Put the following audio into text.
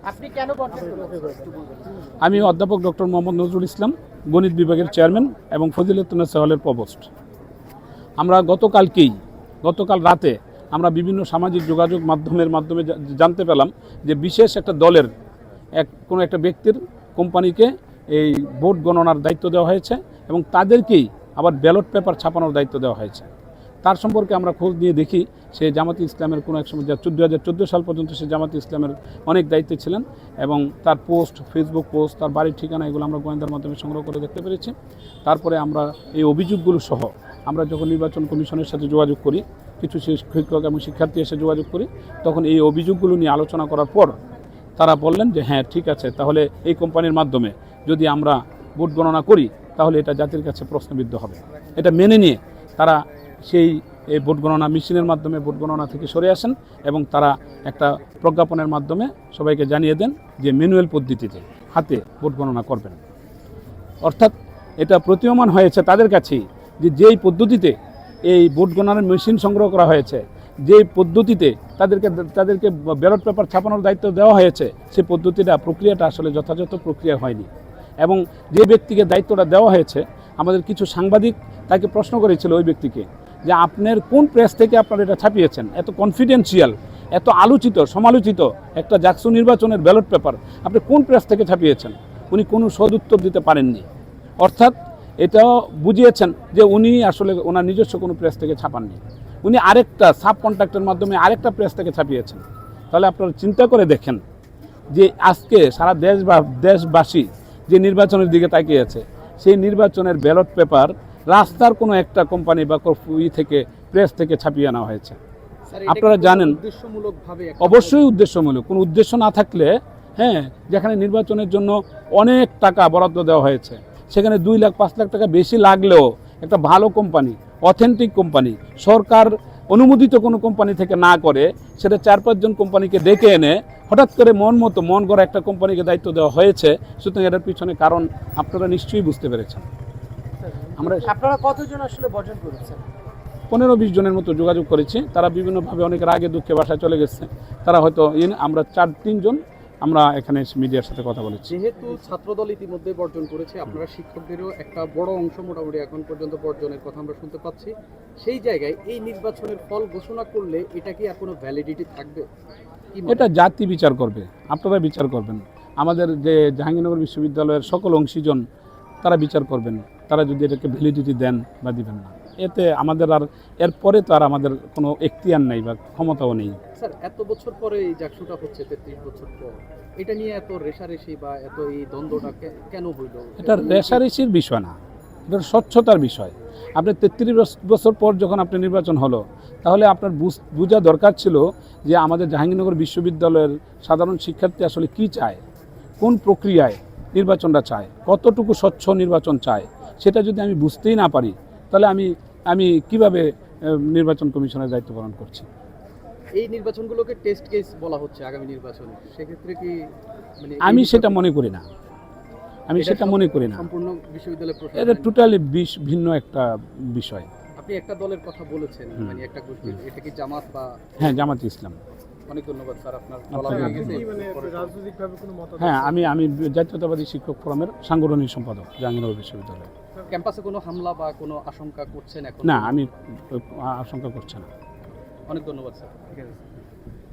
আপনি কেন বর্জন করবেন? আমি অধ্যাপক ডক্টর মোহাম্মদ নজরুল ইসলাম, গণিত বিভাগের চেয়ারম্যান এবং ফজিলতুন্নেসা হলের প্রভোস্ট। আমরা গতকাল রাতে আমরা বিভিন্ন সামাজিক যোগাযোগ মাধ্যমে জানতে পেলাম যে বিশেষ একটা দলের কোনো একটা ব্যক্তির কোম্পানিকে এই ভোট গণনার দায়িত্ব দেওয়া হয়েছে এবং তাদেরকেই আবার ব্যালট পেপার ছাপানোর দায়িত্ব দেওয়া হয়েছে। তার সম্পর্কে আমরা খোঁজ নিয়ে দেখি সে জামাতি ইসলামের কোনো এক সময় 2014 সাল পর্যন্ত সে জামাতি ইসলামের অনেক দায়িত্বে ছিলেন এবং তার ফেসবুক পোস্ট, তার বাড়ির ঠিকানা এগুলো আমরা গোয়েন্দার মাধ্যমে সংগ্রহ করে দেখতে পেরেছি। তারপরে আমরা এই অভিযোগগুলো সহ আমরা যখন নির্বাচন কমিশনের সাথে যোগাযোগ করি, কিছু শিক্ষক এবং শিক্ষার্থী এসে যোগাযোগ করি, তখন এই অভিযোগগুলো নিয়ে আলোচনা করার পর তারা বললেন যে হ্যাঁ ঠিক আছে, তাহলে এই কোম্পানির মাধ্যমে যদি আমরা ভোট গণনা করি তাহলে এটা জাতির কাছে প্রশ্নবিদ্ধ হবে। এটা মেনে নিয়ে তারা সেই ভোট গণনা মেশিনের মাধ্যমে ভোট গণনা থেকে সরে আসেন এবং তারা একটা প্রজ্ঞাপনের মাধ্যমে সবাইকে জানিয়ে দেন যে ম্যানুয়াল পদ্ধতিতে হাতে ভোট গণনা করবেন। অর্থাৎ এটা প্রতীয়মান হয়েছে তাদের কাছেই যে যেই পদ্ধতিতে এই ভোট গণনার মেশিন সংগ্রহ করা হয়েছে, যেই পদ্ধতিতে তাদেরকে ব্যালট পেপার ছাপানোর দায়িত্ব দেওয়া হয়েছে, সেই প্রক্রিয়াটা আসলে যথাযথ প্রক্রিয়া হয়নি। এবং যে ব্যক্তিকে দায়িত্বটা দেওয়া হয়েছে, আমাদের কিছু সাংবাদিক তাকে প্রশ্ন করেছিল ওই ব্যক্তিকে যে আপনার কোন প্রেস থেকে আপনারা এটা ছাপিয়েছেন, এত কনফিডেন্সিয়াল, এত আলোচিত সমালোচিত একটা জাকসু নির্বাচনের ব্যালট পেপার আপনি কোন প্রেস থেকে ছাপিয়েছেন? উনি কোনো সদুত্তর দিতে পারেননি। অর্থাৎ এটাও বুঝিয়েছেন যে উনি আসলে ওনার নিজস্ব কোনো প্রেস থেকে ছাপাননি, উনি আরেকটা সাব কন্ট্রাক্টের মাধ্যমে আরেকটা প্রেস থেকে ছাপিয়েছেন। তাহলে আপনারা চিন্তা করে দেখেন যে আজকে সারা দেশবাসী যে নির্বাচনের দিকে তাকিয়ে আছে, সেই নির্বাচনের ব্যালট পেপার রাস্তার কোনো একটা কোম্পানি বা থেকে প্রেস থেকে ছাপিয়ে আনা হয়েছে। আপনারা জানেন অবশ্যই উদ্দেশ্যমূলক। কোনো উদ্দেশ্য না থাকলে, হ্যাঁ, যেখানে নির্বাচনের জন্য অনেক টাকা বরাদ্দ দেওয়া হয়েছে, সেখানে 2 লাখ 5 লাখ টাকা বেশি লাগলেও একটা ভালো কোম্পানি, অথেন্টিক কোম্পানি, সরকার অনুমোদিত কোনো কোম্পানি থেকে না করে সেটা 4-5 জন কোম্পানিকে ডেকে এনে হঠাৎ করে মন গড়া একটা কোম্পানিকে দায়িত্ব দেওয়া হয়েছে। সুতরাং এটার পিছনে কারণ আপনারা নিশ্চয়ই বুঝতে পেরেছেন। আপনারা কতজন আসলে বর্জন করেছেন? 15-20 জনের মতো যোগাযোগ করেছি। তারা বিভিন্নভাবে অনেকের আগে দুঃখে বাসায় চলে গেছে। তারা হয়তো আমরা 4-3 জন আমরা এখানে মিডিয়ার সাথে কথা বলেছি। যেহেতু ছাত্রদল ইতিমধ্যে বর্জন করেছে, আপনারা শিক্ষকদেরও একটা বড় অংশ মোটামুটি এখন পর্যন্ত বর্জনের কথা আমরা শুনতে পাচ্ছি, সেই জায়গায় এই নির্বাচনের ফল ঘোষণা করলে এটা কি আর কোনো ভ্যালিডিটি থাকবে? এটা জাতি বিচার করবে, আপনারা বিচার করবেন। আমাদের যে জাহাঙ্গীরনগর বিশ্ববিদ্যালয়ের সকল অংশীজন তারা বিচার করবেন, তারা যদি এটাকে ভ্যালিডিটি দেন বা দিবেন না। এতে আমাদের আর এরপরে তো আর আমাদের কোনো এখতিয়ার নেই বা ক্ষমতাও নেই। স্যার, এত বছর পরে এই জাকসুটা হচ্ছে, 33 বছর পর, এটা নিয়ে এত রেষারেষি বা এত এই দ্বন্দ্বটা কেন হইল? এটা রেষারেষির বিষয় না, এটা স্বচ্ছতার বিষয়। আপনি 33 বছর পর যখন আপনি নির্বাচন হলো, তাহলে আপনার বোঝা দরকার ছিল যে আমাদের জাহাঙ্গীরনগর বিশ্ববিদ্যালয়ের সাধারণ শিক্ষার্থী আসলে কি চায়, কোন প্রক্রিয়ায় নির্বাচনটা চায়, কতটুকু স্বচ্ছ নির্বাচন চায়। সেটা যদি আমি বুঝতেই না পারি, তাহলে আমি কিভাবে নির্বাচন কমিশনের দায়িত্ব পালন করছি? এই নির্বাচনগুলোকে টেস্ট কেস বলা হচ্ছে আগামী নির্বাচনে, সেক্ষেত্রে কি আমি সেটা মনে করি না। সম্পূর্ণ বিশ্ববিদ্যালয় প্রশাসন এটা টোটালি ভিন্ন একটা বিষয়। আপনি একটা দলের কথা বলেছেন, মানে একটা গোষ্ঠী, এটা কি জামাত বা? হ্যাঁ, জামাত ইসলাম। অনেক ধন্যবাদ স্যার, আপনার রাজনৈতিকভাবে কোনো মতামত? হ্যাঁ, আমি জাতীয়তাবাদী শিক্ষক ফোরামের সাংগঠনিক সম্পাদক জাহাঙ্গীরনগর বিশ্ববিদ্যালয়। ক্যাম্পাসে কোনো হামলা বা কোনো আশঙ্কা করছেন এখন? না, আমি আশঙ্কা করছি না। অনেক ধন্যবাদ স্যার। ঠিক আছে।